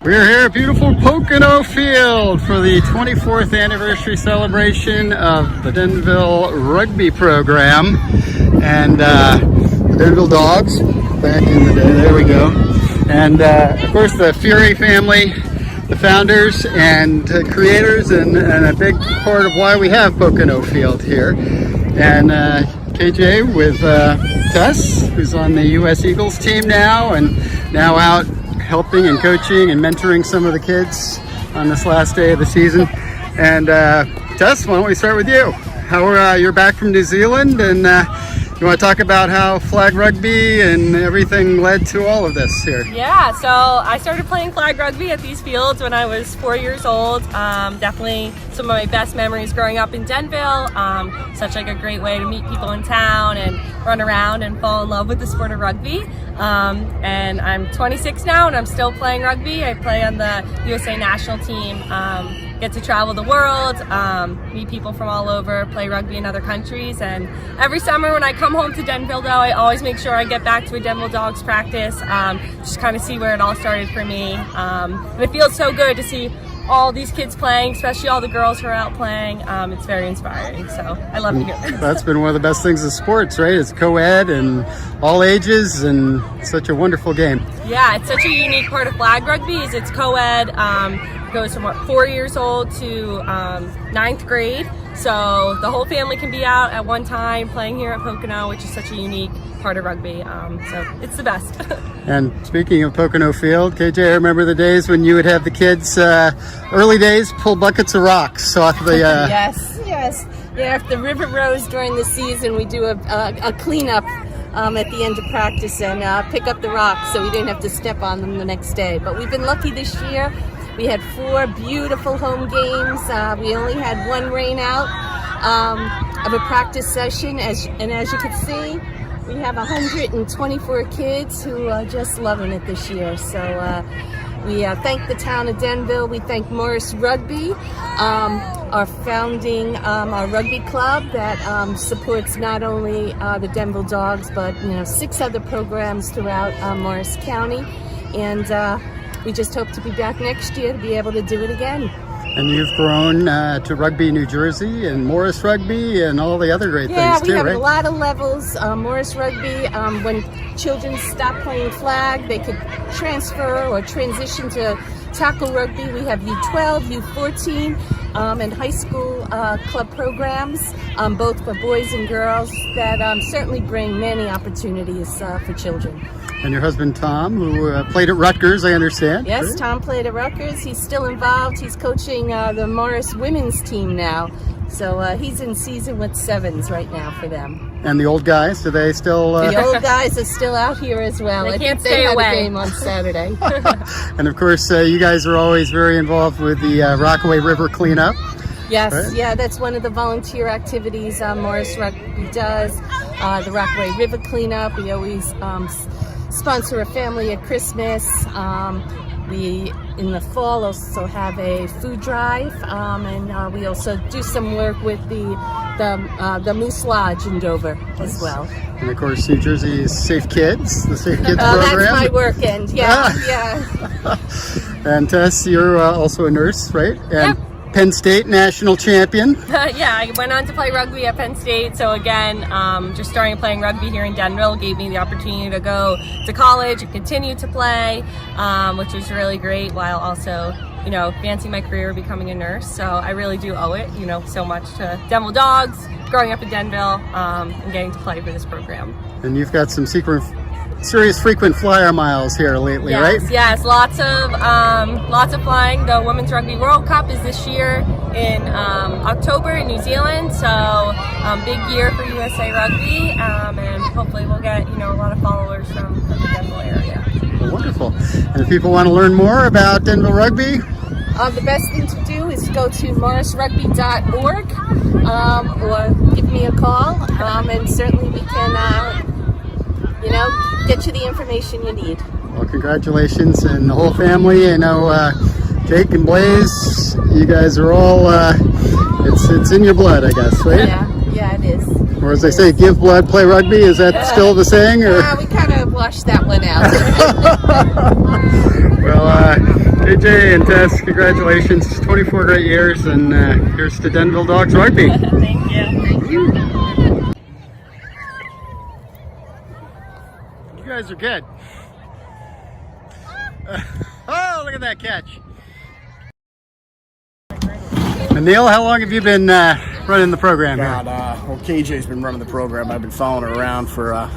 We're here at beautiful Pocono Field for the 24th anniversary celebration of the Denville rugby program and the Denville Dawgs back in the day. There we go. And of course the Feury family, the founders and creators, and a big part of why we have Pocono Field here. And KJ with Tess, who's on the U.S. Eagles team now, and now out helping and coaching and mentoring some of the kids on this last day of the season. And Tess, why don't we start with you? How you're back from New Zealand, and you want to talk about how flag rugby and everything led to all of this here? Yeah, so I started playing flag rugby at these fields when I was 4 years old. Definitely some of my best memories growing up in Denville. Such like a great way to meet people in town and run around and fall in love with the sport of rugby. And I'm 26 now and I'm still playing rugby. I play on the USA national team. Get to travel the world, meet people from all over, play rugby in other countries, and every summer when I come home to Denville, though, I always make sure I get back to a Denville Dawgs practice, just kind of see where it all started for me. And it feels so good to see all these kids playing, especially all the girls who are out playing. It's very inspiring, so I love it here. That's been one of the best things of sports, right? It's co-ed and all ages, and such a wonderful game. Yeah, it's such a unique part of flag rugby is it's co-ed. Goes from 4 years old to 9th grade, so the whole family can be out at one time playing here at Pocono, which is such a unique part of rugby, so it's the best. And speaking of Pocono Field, KJ, I remember the days when you would have the kids, early days, pull buckets of rocks off the... Yes. Yeah, if the river rose during the season, we do a cleanup at the end of practice and pick up the rocks so we didn't have to step on them the next day. But we've been lucky this year. We had 4 beautiful home games. We only had 1 rain out of a practice session, and as you can see, we have 124 kids who are just loving it this year. So we thank the town of Denville. We thank Morris Rugby, our founding our rugby club that supports not only the Denville Dawgs, but 6 other programs throughout Morris County, and we just hope to be back next year to be able to do it again. And you've grown to Rugby New Jersey and Morris Rugby and all the other great things too, right? Yeah, we have a lot of levels. Morris Rugby, when children stop playing flag, they could transfer or transition to tackle rugby. We have U12, U14, and high school club programs, both for boys and girls, that certainly bring many opportunities for children. And your husband, Tom, who played at Rutgers, I understand. Yes, right? Tom played at Rutgers. He's still involved. He's coaching the Morris women's team now. So he's in season with 7s right now for them. And the old guys, do they still... The old guys are still out here as well. They can't stay away. Had a game on Saturday. And of course, you guys are always very involved with the Rockaway River cleanup. Yes, right? Yeah, that's one of the volunteer activities Morris Rugby does. The Rockaway River cleanup. We always sponsor a family at Christmas. We, in the fall, also have a food drive, and we also do some work with the Moose Lodge in Dover as well. And of course, New Jersey's Safe Kids, the Safe Kids program. That's my work end, yeah. And Tess, you're also a nurse, right? And Yep. Penn State national champion. Yeah, I went on to play rugby at Penn State, so again, just starting playing rugby here in Denville gave me the opportunity to go to college and continue to play, which was really great, while also, advancing my career, becoming a nurse. So I really do owe it, so much to Denville Dawgs, growing up in Denville, and getting to play for this program. And you've got some serious frequent flyer miles here lately, right? Yes, lots of flying. The Women's Rugby World Cup is this year in October in New Zealand, so big year for USA Rugby, and hopefully we'll get a lot of followers from the Denville area. Well, wonderful. And if people want to learn more about Denville Rugby, the best thing to do is go to morrisrugby.org or give me a call, and certainly we can get you the information you need. well, congratulations, and the whole family. I know Jake and Blaze, you guys are all, it's in your blood, I guess, right? Yeah, it is. Or as they say, give blood, play rugby. Is that still the saying? Or? We kind of washed that one out. Well, KJ and Tess, congratulations. 24 great years, and here's to Denville Dawgs Rugby. Thank you. Thank you. You guys are good. Oh, look at that catch. And Neil, how long have you been running the program here? Well, KJ's been running the program. I've been following her around for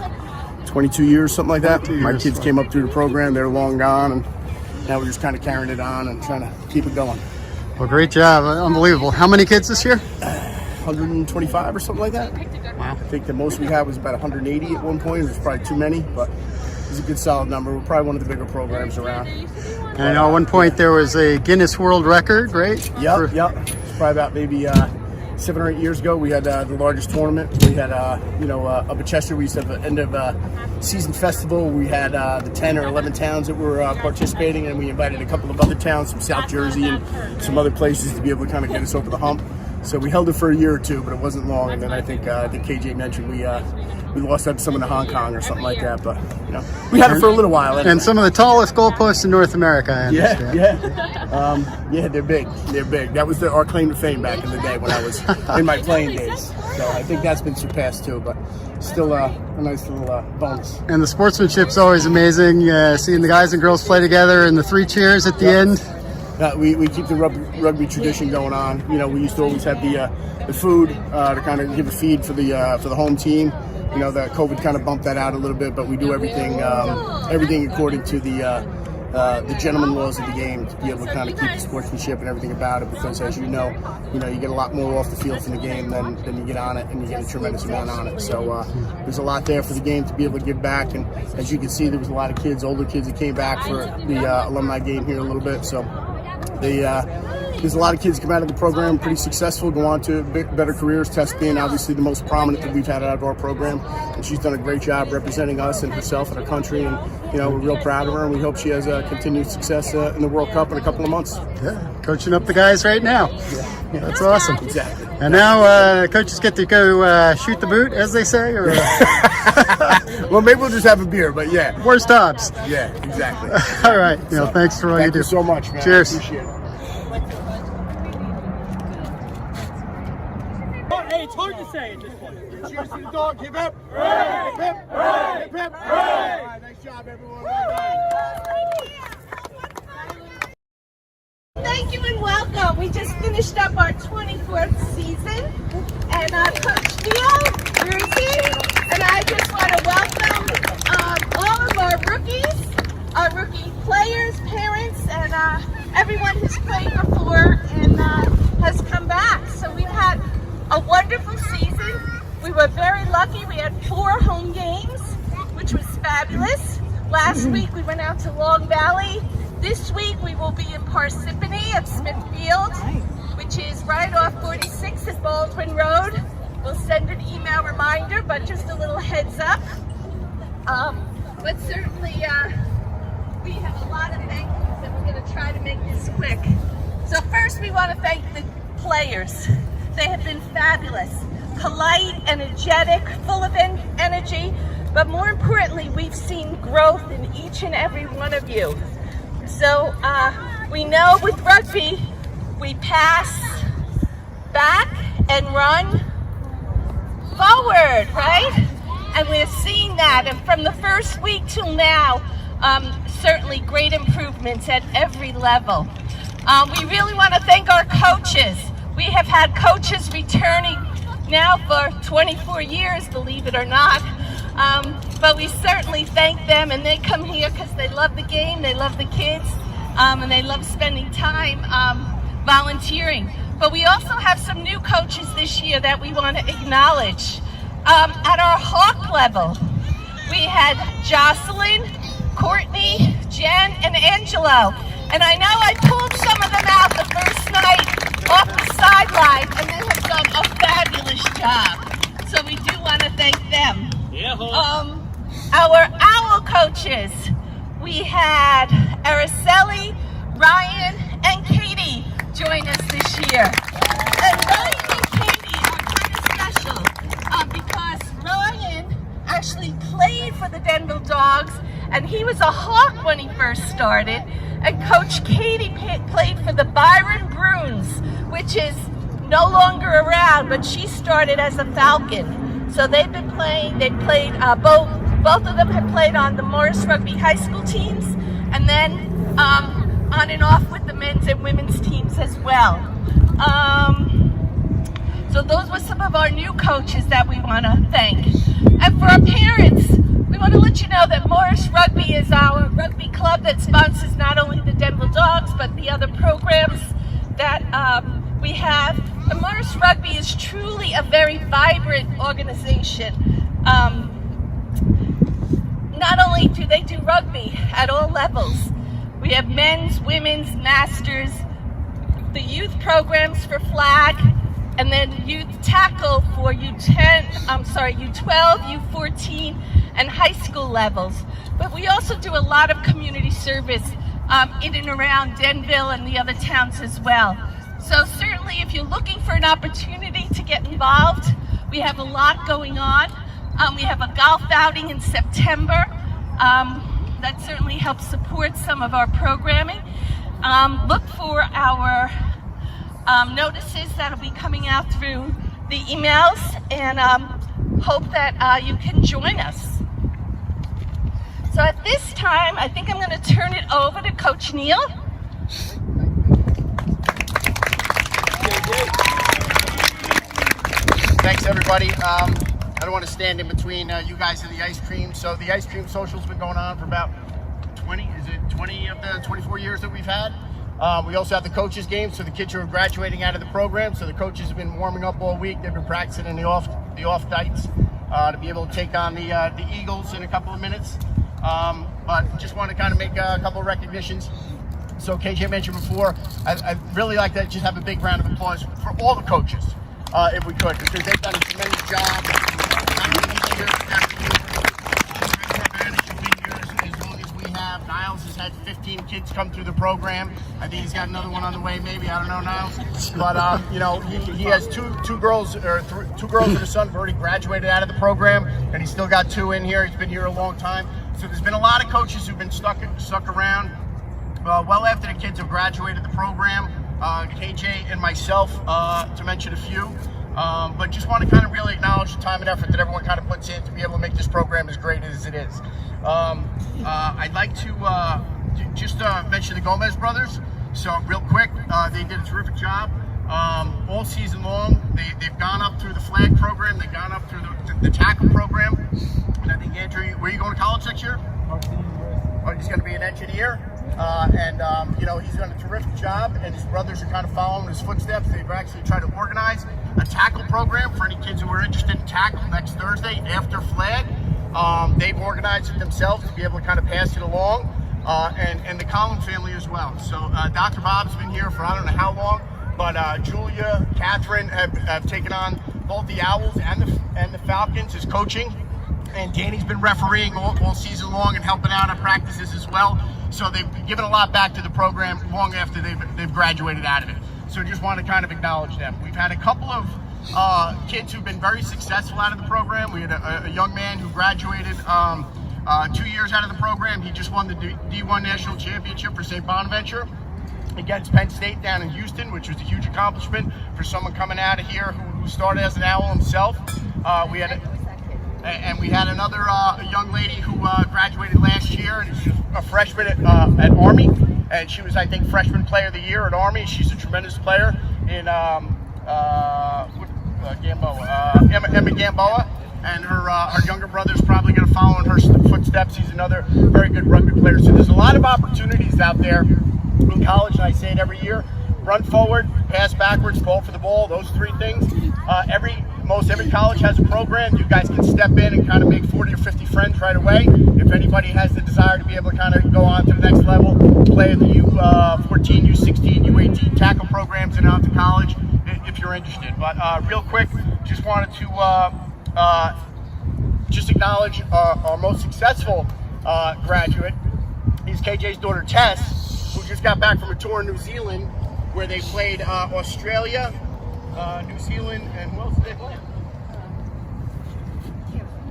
22 years, something like that. My kids came up through the program. They're long gone, and now we're just kind of carrying it on and trying to keep it going. Well, great job. Unbelievable. How many kids this year? 125 or something like that. Wow. I think the most we had was about 180 at one point. It was probably too many, but it's a good solid number. We're probably one of the bigger programs around. And I know at one point there was a Guinness World Record, right? Yep. It's probably about maybe 7 or 8 years ago. We had the largest tournament. We had, up at Chester, we used to have an end of season festival. We had the 10 or 11 towns that were participating, and we invited a couple of other towns from South Jersey and some other places to be able to kind of get us over the hump. So we held it for a year or two, but it wasn't long. And then I think KJ mentioned we lost out to someone in Hong Kong or something like that. But we had it for a little while. Anyway. And some of the tallest goalposts in North America. I understand. Yeah, they're big. They're big. That was our claim to fame back in the day when I was in my playing days. So I think that's been surpassed too. But still a nice little bonus. And the sportsmanship's always amazing. Seeing the guys and girls play together and the 3 cheers at the end. We keep the rugby tradition going on. We used to always have the food to kind of give a feed for the home team. The COVID kind of bumped that out a little bit, but we do everything according to the gentleman laws of the game to be able to kind of keep the sportsmanship and everything about it. Because as you get a lot more off the field from the game than you get on it, and you get a tremendous amount on it. So there's a lot there for the game to be able to give back. And as you can see, there was a lot of kids, older kids, that came back for the alumni game here a little bit. So there's a lot of kids come out of the program pretty successful, go on to better careers. Tess being obviously the most prominent that we've had out of our program, and she's done a great job representing us and herself and our country, and we're real proud of her, and we hope she has continued success in the World Cup in a couple of months. Yeah, coaching up the guys right now. Yeah, that's awesome. Exactly. And now coaches get to go shoot the boot, as they say, or well, maybe we'll just have a beer, but yeah. Where's Dobbs? Yeah, exactly. All right, thanks for all you do. Thank you so much, man. Cheers. I appreciate it. Hey, it's hard to say at this point. Cheers to the dog. Hip hip. Hooray! Hip hip. Hooray! Hip hip. Hooray! All right, nice job, everyone. Thank you and welcome. We just finished up our 24th season, and Coach Neil, Jersey, and I just want to welcome all of our rookie players, parents, and everyone who's played before and has come back. So we've had a wonderful season. We were very lucky. We had 4 home games, which was fabulous. Last week we went out to Long Valley. This week we will be in Parsippany at Smithfield, which is right off 46 at Baldwin Road. We'll send an email reminder, but just a little heads up. But certainly we have a lot of thank yous, and we're going to try to make this quick. So first we want to thank the players. They have been fabulous, polite, energetic, full of energy, but more importantly, we've seen growth in each and every one of you. So we know with rugby, we pass back and run forward, right? And we're seeing that, and from the first week till now, certainly great improvements at every level. We really want to thank our coaches. We have had coaches returning now for 24 years, believe it or not. But we certainly thank them, and they come here because they love the game, they love the kids, and they love spending time volunteering. But we also have some new coaches this year that we want to acknowledge. At our Hawk level, we had Jocelyn, Courtney, Jen, and Angelo. And I know I pulled some of them out the first night off the sideline, and they have done a fabulous job. So we do want to thank them. Yeah. Our owl coaches, we had Araceli, Ryan, and Katie join us this year. And Ryan and Katie are kind of special because Ryan actually played for the Denville Dawgs, and he was a Hawk when he first started. And Coach Katie played for the Byron Bruins, which is no longer around, but she started as a Falcon. So they've been playing. They played both of them have played on the Morris Rugby high school teams, and then on and off with the men's and women's teams as well. So those were some of our new coaches that we want to thank. And for our parents, we want to let you know that Morris Rugby is our rugby club that sponsors not only the Denville Dawgs, but the other programs that we have. And Morris Rugby is truly a very vibrant organization. Not only do they do rugby at all levels, we have men's, women's, masters, the youth programs for flag, and then youth tackle for U12, U14, and high school levels. But we also do a lot of community service in and around Denville and the other towns as well. So certainly if you're looking for an opportunity to get involved, we have a lot going on. We have a golf outing in September that certainly helps support some of our programming. Look for our notices that'll be coming out through the emails, and hope that you can join us. So at this time, I think I'm going to turn it over to Coach Neal. Thanks, everybody. I don't want to stand in between you guys and the ice cream. So the ice cream social's been going on for about 20 of the 24 years that we've had. We also have the coaches game, so the kids who are graduating out of the program. So the coaches have been warming up all week. They've been practicing in the off nights to be able to take on the Eagles in a couple of minutes. But just want to kind of make a couple of recognitions. So KJ mentioned before, I'd really like to just have a big round of applause for all the coaches, if we could, because they've done a tremendous job. As long as we have. Niles has had 15 kids come through the program. I think he's got another one on the way, maybe. I don't know, Niles. But he has two girls and a son who've already graduated out of the program, and he's still got 2 in here. He's been here a long time. So there's been a lot of coaches who've been stuck around well after the kids have graduated the program. KJ and myself, to mention a few. But just want to kind of really acknowledge the time and effort that everyone kind of puts in to be able to make this program as great as it is. I'd like to just mention the Gomez brothers. So real quick, they did a terrific job all season long. They've gone up through the flag program. They've gone up through the tackle program. And I think, Andrew, where are you going to college next year? Oh, he's going to be an engineer. He's done a terrific job, and his brothers are kind of following his footsteps. They've actually tried to organize a tackle program for any kids who are interested in tackle next Thursday after flag. They've organized it themselves to be able to kind of pass it along, and the Collins family as well. So Dr. Bob's been here for I don't know how long, but Julia, Catherine have taken on both the Owls and the Falcons as coaching, and Danny's been refereeing all season long and helping out at practices as well. So they've given a lot back to the program long after they've graduated out of it. So just want to kind of acknowledge them. We've had a couple of kids who've been very successful out of the program. We had a young man who graduated 2 years out of the program. He just won the D1 National Championship for St. Bonaventure against Penn State down in Houston, which was a huge accomplishment for someone coming out of here who started as an Owl himself. We had another young lady who graduated last year, and she's a freshman at Army, and she was, I think, freshman player of the year at Army. She's a tremendous player in Emma Gamboa, and her younger brother's probably going to follow in her footsteps. He's another very good rugby player. So there's a lot of opportunities out there in college, and I say it every year: run forward, pass backwards, call for the ball. Those 3 things. Most every college has a program. You guys can step in and kind of make 40 or 50 friends right away. If anybody has the desire to be able to kind of go on to the next level, play the U14, U16, U18 tackle programs and out to college if you're interested. But real quick, just wanted to just acknowledge our most successful graduate. He's KJ's daughter Tess, who just got back from a tour in New Zealand where they played Australia, New Zealand, and who else did they play?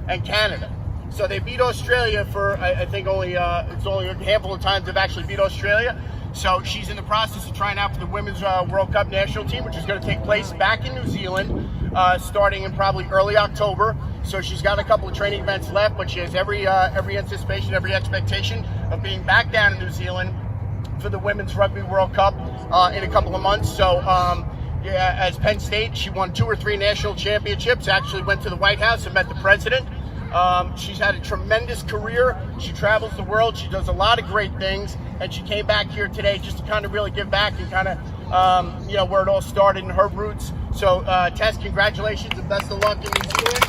And Canada. So they beat Australia for, I think it's only a handful of times they've actually beat Australia. So she's in the process of trying out for the Women's World Cup national team, which is going to take place back in New Zealand, starting in probably early October. So she's got a couple of training events left, but she has every anticipation, every expectation of being back down in New Zealand for the Women's Rugby World Cup in a couple of months. So yeah, as Penn State, she won 2 or 3 national championships, actually went to the White House and met the president. She's had a tremendous career. She travels the world. She does a lot of great things. And she came back here today just to kind of really give back and kind of, you know, where it all started in her roots. So, Tess, congratulations and best of luck in New Zealand.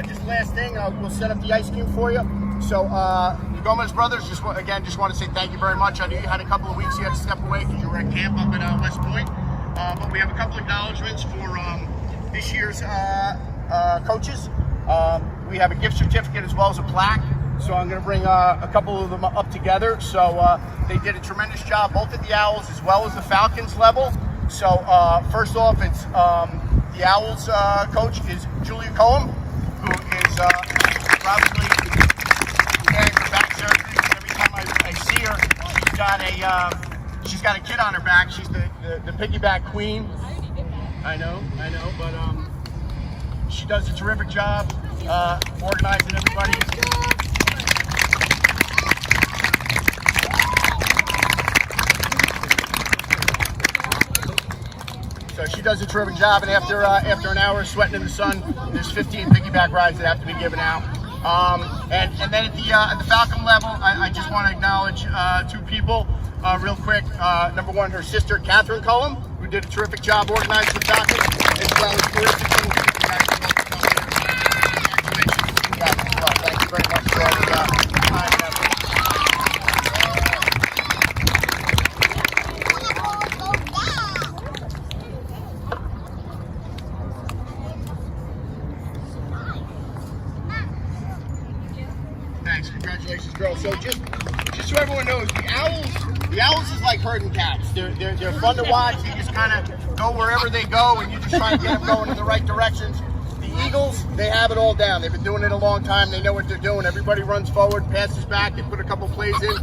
Just last thing, we'll set up the ice cream for you. So, the Gomez brothers, just want to say thank you very much. I knew you had a couple of weeks you had to step away because you were at camp up at West Point. But we have a couple of acknowledgments for this year's coaches. We have a gift certificate as well as a plaque. So I'm going to bring a couple of them up together. So they did a tremendous job both at the Owls as well as the Falcons level. So first off, it's the Owls coach is Julia Cohen, who is probably preparing for back surgery. Every time I see her, she's got a kid on her back. She's the piggyback queen. I know, but she does a terrific job organizing everybody. So she does a terrific job, and after an hour sweating in the sun, there's 15 piggyback rides that have to be given out. And then at the Falcon level, I just want to acknowledge 2 people real quick. Number one, her sister Catherine Cullum, who did a terrific job organizing the Falcon, as well as Marissa King. Thank you very much for all the time and effort. Thanks, congratulations, girl. So just so everyone knows, the Owls is like herding cats. They're fun to watch. You just kind of go wherever they go, and you just try to get them going in the right directions. The Eagles, they have it all down. They've been doing it a long time. They know what they're doing. Everybody runs forward, passes back, they put a couple plays in.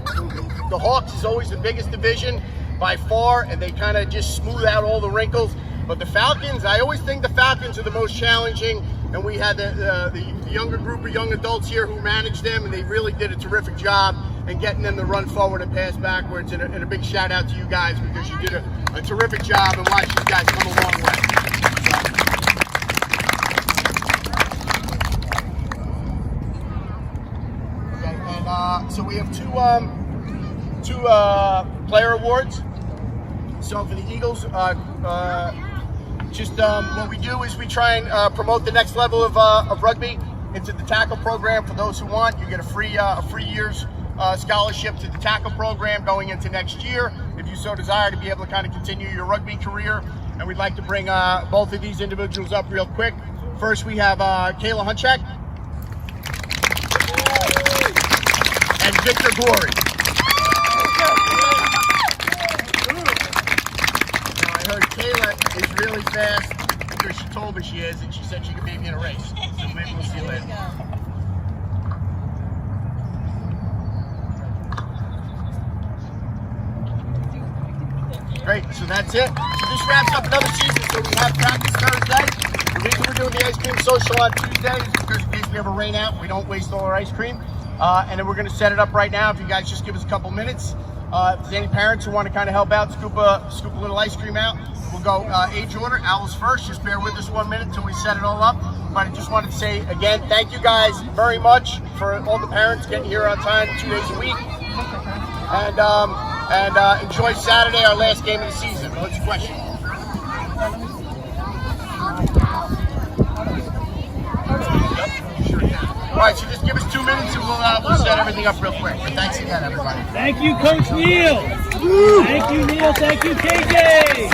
The Hawks is always the biggest division by far, and they kind of just smooth out all the wrinkles. But the Falcons, I always think the Falcons are the most challenging, and we had the younger group of young adults here who managed them, and they really did a terrific job in getting them to run forward and pass backwards. And a big shout out to you guys, because you did a terrific job and watched these guys come a long way. So we have two player awards. So for the Eagles, what we do is we try and promote the next level of rugby into the tackle program. For those who want, you get a free year's scholarship to the tackle program going into next year, if you so desire, to be able to kind of continue your rugby career. And we'd like to bring both of these individuals up real quick. First, we have Kayla Hunchak and Victor Glory. I heard Kayla is really fast because she told me she is, and she said she could beat me in a race. So maybe we'll see you later. Great, so that's it. So this wraps up another season. So we have practice Thursday. The reason we're doing the ice cream social on Tuesday is because in case we ever rain out, we don't waste all our ice cream. And then we're going to set it up right now. If you guys just give us a couple minutes. If there's any parents who want to kind of help out, scoop a little ice cream out. We'll go age order. Owls first. Just bear with us 1 minute until we set it all up. But I just wanted to say again, thank you guys very much for all the parents getting here on time 2 days a week. And enjoy Saturday, our last game of the season. What's your question? All right, so just give us 2 minutes and we'll set everything up real quick. But thanks again, everybody. Thank you, Coach Neal. Thank you, Neal. Thank you, KJ.